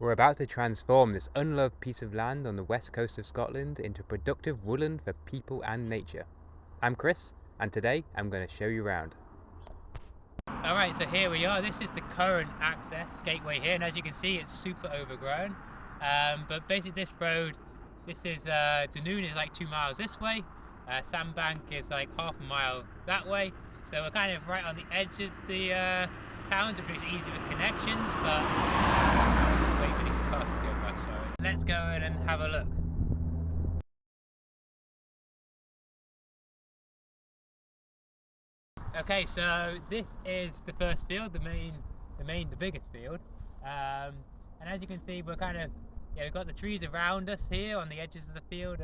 We're about to transform this unloved piece of land on the west coast of Scotland into a productive woodland for people and nature. I'm Chris, and today I'm going to show you around. Alright, so here we are. This is the current access gateway here, and as you can see it's super overgrown. But basically this road, this is Dunoon is like 2 miles this way, Sandbank is like half a mile that way. So we're kind of right on the edge of the towns, which makes it easy with connections, but just wait for these cars to go by, shall we? Let's go in and have a look. Okay, so this is the first field, the biggest field, and as you can see, we're kind of, we've got the trees around us here on the edges of the field,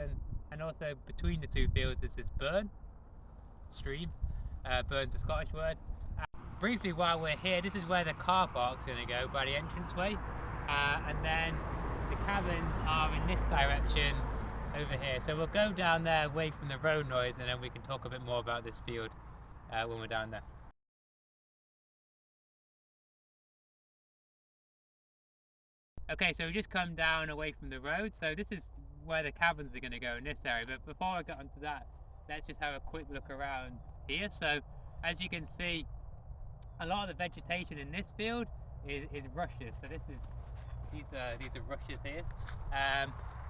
and also between the two fields is this burn stream. Burn's a Scottish word. Briefly, while we're here, this is where the car park's going to go, by the entranceway, and then the cabins are in this direction over here. So we'll go down there away from the road noise, and then we can talk a bit more about this field when we're down there. Okay, so we just come down away from the road, so this is where the cabins are going to go in this area. But before I get onto that, let's just have a quick look around here. So as you can see, a lot of the vegetation in this field is rushes. So these are rushes here.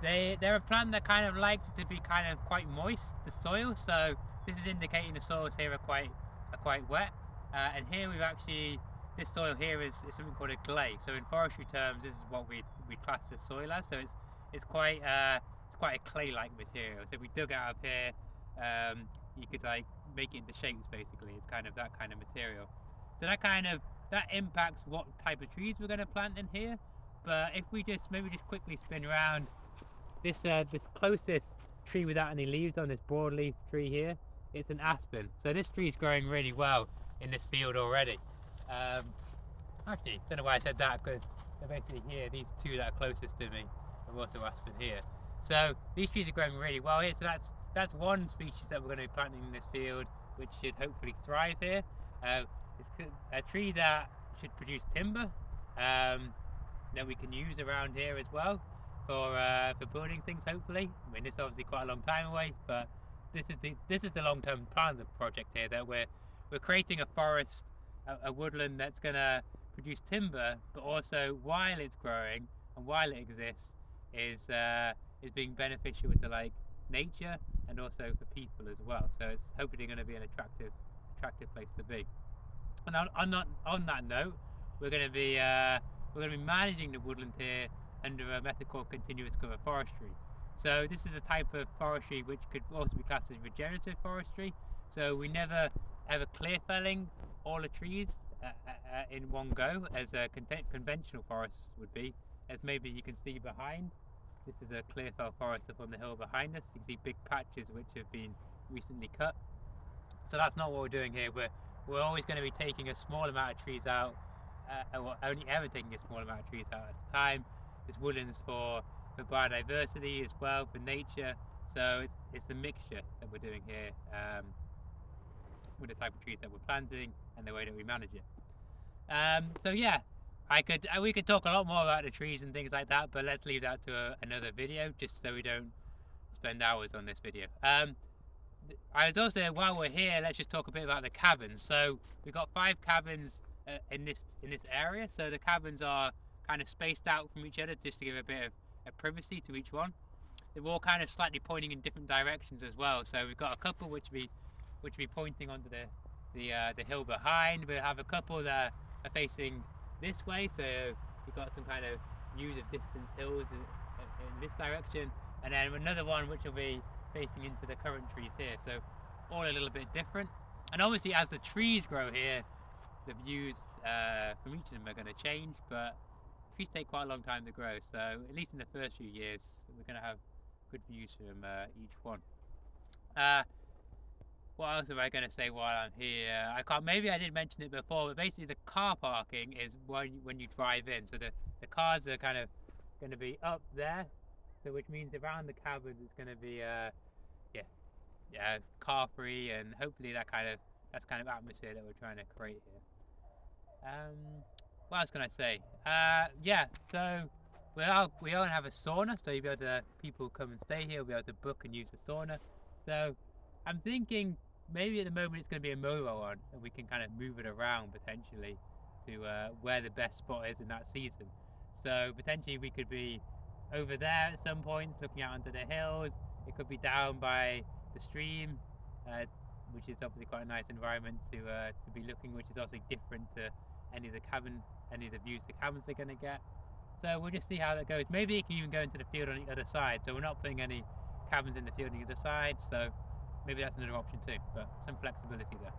They're a plant that kind of likes to be kind of quite moist, the soil. So this is indicating the soils here are quite wet. And here this soil here is something called a clay. So in forestry terms, this is what we class the soil as. So it's quite a clay-like material. So if we dug out of here, you could like make it into shapes. Basically, it's kind of that kind of material. So that impacts what type of trees we're going to plant in here. But if we maybe just quickly spin around this closest tree without any leaves on, this broadleaf tree here, it's an aspen. So this tree is growing really well in this field already. Actually, don't know why I said that, because they're basically here. These two that are closest to me are also aspen here. So these trees are growing really well here. So that's one species that we're going to be planting in this field, which should hopefully thrive here. It's a tree that should produce timber that we can use around here as well for building things, hopefully. I mean, this is obviously quite a long time away, but this is the long-term plan of the project here, that we're creating a forest, a woodland that's going to produce timber, but also while it's growing and while it exists is being beneficial to like nature and also for people as well. So it's hopefully going to be an attractive place to be. And on that note, we're going to be managing the woodland here under a method called continuous cover forestry. So this is a type of forestry which could also be classed as regenerative forestry. So we never ever clear felling all the trees in one go, as a conventional forest would be. As maybe you can see behind, this is a clear fell forest up on the hill behind us. You can see big patches which have been recently cut. So that's not what we're doing here. We're always going to be taking a small amount of trees out, or only ever taking a small amount of trees out at a time. This woodlands for biodiversity as well, for nature. So it's a mixture that we're doing here with the type of trees that we're planting and the way that we manage it. So yeah, we could talk a lot more about the trees and things like that, but let's leave that to another video, just so we don't spend hours on this video. I was also, while we're here, let's just talk a bit about the cabins. So we've got 5 cabins in this area. So the cabins are kind of spaced out from each other, just to give a bit of privacy to each one. They're all kind of slightly pointing in different directions as well. So we've got a couple which be pointing onto the hill behind. We have a couple that are facing this way. So you've got some kind of views of distant hills in this direction, and then another one which will be facing into the current trees here. So all a little bit different. And obviously as the trees grow here, the views from each of them are going to change, but trees take quite a long time to grow, so at least in the first few years we're going to have good views from each one. What else am I going to say while I'm here? Maybe I did mention it before, but basically the car parking is when you drive in. So the cars are kind of going to be up there, so which means around the cabins it's going to be car free, and hopefully that's kind of atmosphere that we're trying to create here. What else can I say? Yeah, so we all have a sauna, so you'll be able to, people come and stay here, will be able to book and use the sauna. So I'm thinking maybe at the moment it's going to be a mobile one, and we can kind of move it around potentially to where the best spot is in that season. So potentially we could be over there at some points, looking out onto the hills. It could be down by the stream, which is obviously quite a nice environment to be looking, which is obviously different to any of the views the cabins are going to get. So we'll just see how that goes. Maybe it can even go into the field on the other side. So we're not putting any cabins in the field on the other side. So maybe that's another option too, but some flexibility there.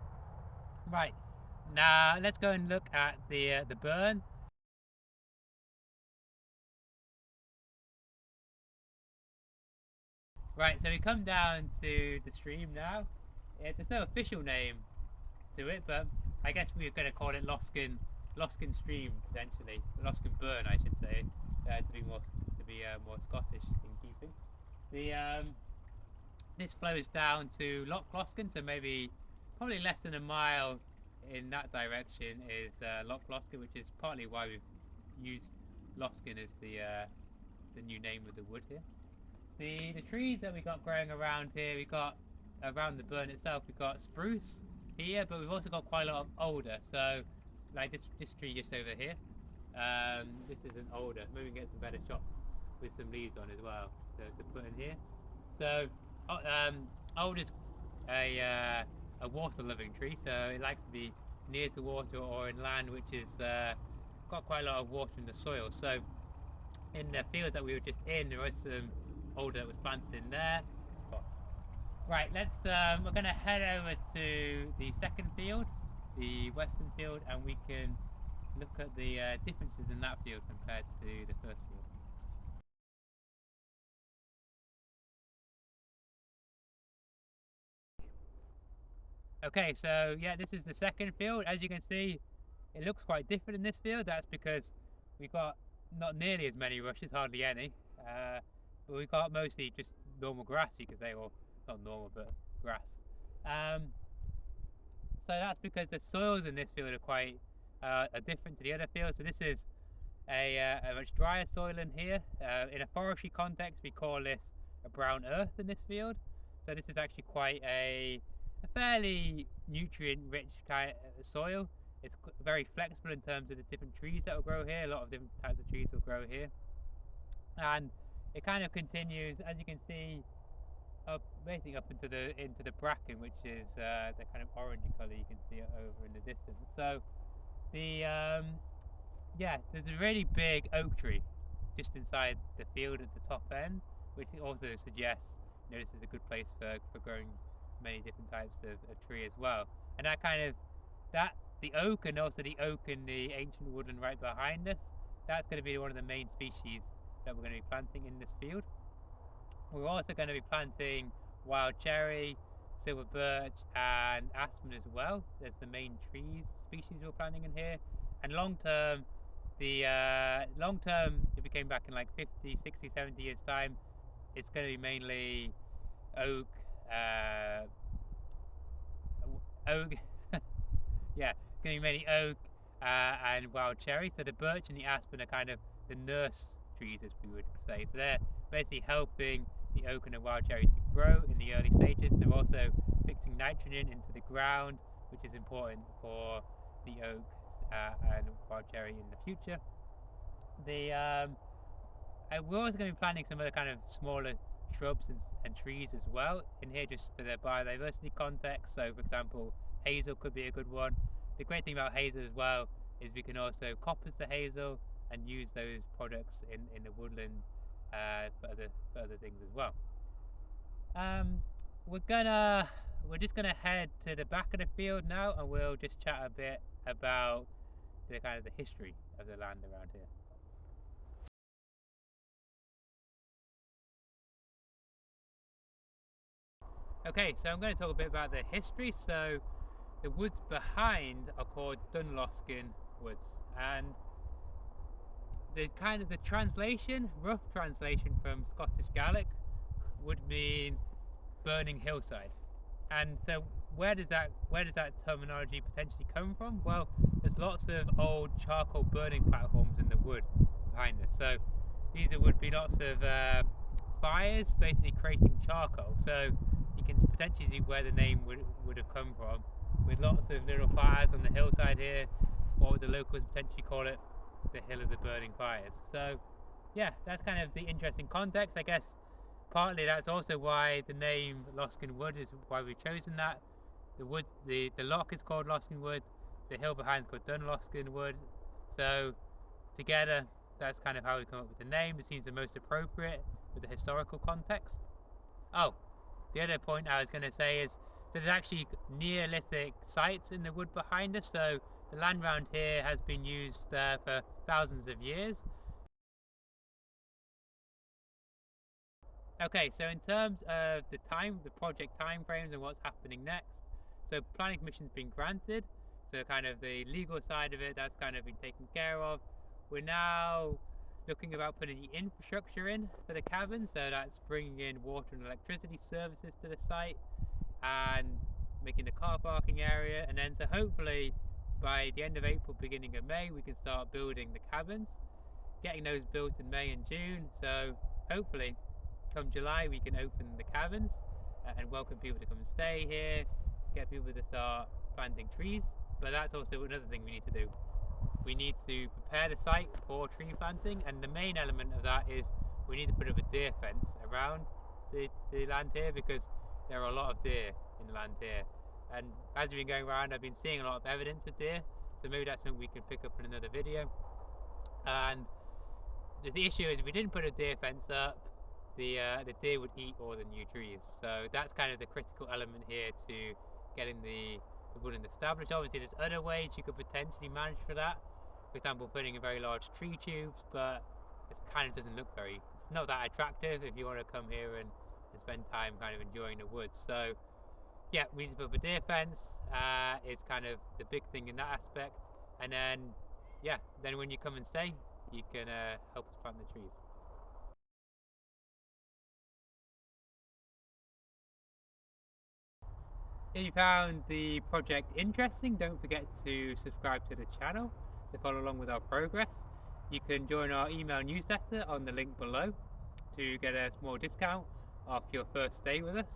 Right, now let's go and look at the burn. Right, so we come down to the stream now. There's no official name to it, but I guess we're going to call it Loskin Stream potentially, Loskin Burn, I should say, to be more Scottish in keeping. This flows down to Loch Loskin, so probably less than a mile in that direction is Loch Loskin, which is partly why we've used Loskin as the new name of the wood here. The trees that we got growing around here, we got around the burn itself, we've got spruce here, but we've also got quite a lot of alder. So like this tree just over here, this is an alder. Maybe we can get some better shots with some leaves on as well to put in here. So alder's a water loving tree, so it likes to be near to water or in land which is got quite a lot of water in the soil. So in the field that we were just in, there was some alder that was planted in there. Right, we're going to head over to the second field, the western field, and we can look at the differences in that field compared to the first field. Okay, so yeah, this is the second field. As you can see, it looks quite different in this field. That's because we've got not nearly as many rushes, hardly any, but we've got mostly just normal grass, you could say, or not normal, but grass. So that's because the soils in this field are quite are different to the other fields. So this is a much drier soil in here. In a forestry context, we call this a brown earth in this field. So this is actually quite a fairly nutrient-rich kind of soil. It's very flexible in terms of the different trees that will grow here. A lot of different types of trees will grow here, and it kind of continues, as you can see, basically up into the bracken, which is the kind of orangey colour you can see it over in the distance. So yeah, there's a really big oak tree just inside the field at the top end, which also suggests this is a good place for growing many different types of tree as well. And the oak, and also the oak in the ancient woodland right behind us, that's going to be one of the main species that we're going to be planting in this field. We're also going to be planting wild cherry, silver birch and aspen as well. There's the main trees species we're planting in here. And long term, if we came back in like 50, 60, 70 years time, it's going to be mainly oak, yeah, it's going to be mainly oak and wild cherry. So the birch and the aspen are kind of the nurse trees, as we would say. So they're basically helping the oak and the wild cherry to grow in the early stages. They're also fixing nitrogen into the ground, which is important for the oak and wild cherry in the future. We're also going to be planting some other kind of smaller shrubs and trees as well in here, just for the biodiversity context. So for example, hazel could be a good one. The great thing about hazel as well is we can also coppice the hazel and use those products in the woodland for other things as well. We're just gonna head to the back of the field now, and we'll just chat a bit about the kind of the history of the land around here. Okay, so I'm going to talk a bit about the history. So the woods behind are called Loskin Woods, and the translation, rough translation from Scottish Gaelic, would mean burning hillside. And so where does that terminology potentially come from? Well, there's lots of old charcoal burning platforms in the wood behind us. So these would be lots of fires, basically creating charcoal. So you can potentially see where the name would have come from, with lots of little fires on the hillside here. What would the locals potentially call it? The hill of the burning fires. So yeah, that's kind of the interesting context, I guess. Partly that's also why the name Loskin Wood is why we've chosen that. The wood, the loch is called Loskin Wood. The hill behind is called Loskin Wood. So together, that's kind of how we come up with the name. It seems the most appropriate with the historical context. Oh, the other point I was going to say is there's actually Neolithic sites in the wood behind us. So the land around here has been used for thousands of years. Okay, so in terms of the project timeframes and what's happening next, so planning permission's been granted, so kind of the legal side of it, that's kind of been taken care of. We're now looking about putting the infrastructure in for the cabin, so that's bringing in water and electricity services to the site and making the car parking area, and then so hopefully by the end of April, beginning of May, we can start building the cabins, getting those built in May and June, so hopefully come July we can open the cabins and welcome people to come and stay here, get people to start planting trees. But that's also another thing we need to do. We need to prepare the site for tree planting, and the main element of that is we need to put up a deer fence around the land here, because there are a lot of deer in the land here, and as we've been going around I've been seeing a lot of evidence of deer, so maybe that's something we can pick up in another video. And the issue is if we didn't put a deer fence up, the deer would eat all the new trees. So that's kind of the critical element here to getting the woodland established. Obviously there's other ways you could potentially manage for that. For example, putting in very large tree tubes, but it kind of doesn't look it's not that attractive if you want to come here and spend time kind of enjoying the woods. So yeah, we need to put up a deer fence, is kind of the big thing in that aspect. And then, yeah, then when you come and stay, you can help us plant the trees. If you found the project interesting, don't forget to subscribe to the channel to follow along with our progress. You can join our email newsletter on the link below to get a small discount off your first stay with us.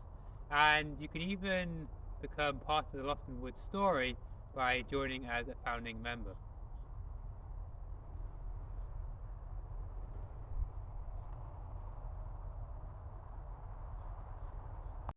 And you can even become part of the Loskin Wood story by joining as a founding member.